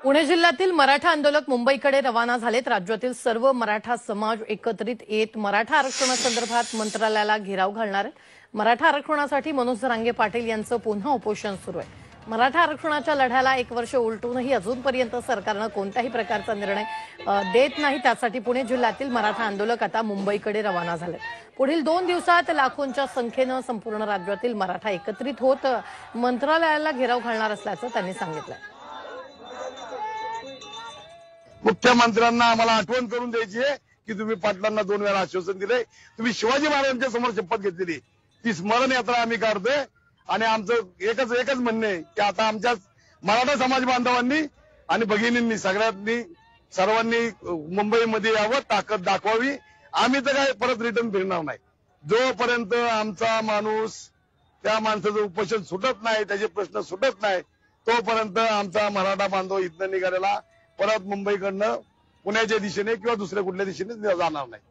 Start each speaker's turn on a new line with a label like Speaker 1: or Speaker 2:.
Speaker 1: पुणे जिल्ह्यातील मराठा आंदोलक मुंबईकडे रवाना झालेत। राज्यातील सर्व मराठा समाज एकत्रित येत मराठा आरक्षणासंदर्भात मंत्रालयाला घेराव घालणार आहेत। मराठा आरक्षणासाठी मनोज जरांगे पाटील यांचं पुन्हा उपोषण सुरू आहे। मराठा आरक्षणाच्या लढ्याला 1 वर्ष उलटूनही अजूनपर्यंत सरकारने कोणत्याही प्रकारचा निर्णय देत नाही। त्यासाठी पुणे जिल्ह्यातील मराठा आंदोलक आता मुंबईकडे रवाना झालेत। पुढील 2 दिवसात लाखोंच्या संख्येने संपूर्ण राज्यातील मराठा एकत्रित होत मंत्रालयाला घेराव घालणार असल्याचं त्यांनी सांगितलं।
Speaker 2: मुख्यमंत्र्यांना आम्हाला आठवण करून द्यायची आहे की तुम्ही पाटलांना 2 वेळा आश्वासन दिले, तुम्ही शिवाजी महाराजांच्या समोर शपथ घेतलेली, ती स्मरण यात्रा आम्ही काढतोय। आणि आमचं एकच म्हणणं आहे की आता आमच्या मराठा समाज बांधवांनी आणि भगिनींनी सर्वांनी मुंबईमध्ये यावं, ताकद दाखवावी। आम्ही तर काय परत रिटर्न फिरणार नाही जोपर्यंत आमचा माणूस त्या माणसाचं उपोषण सुटत नाही, त्याचे प्रश्न सुटत नाही, तोपर्यंत आमचा मराठा बांधव इथनं निघालेला परत मुंबईकडनं पुण्याच्या दिशेने किंवा दुसऱ्या कुठल्या दिशेने जाणार नाही।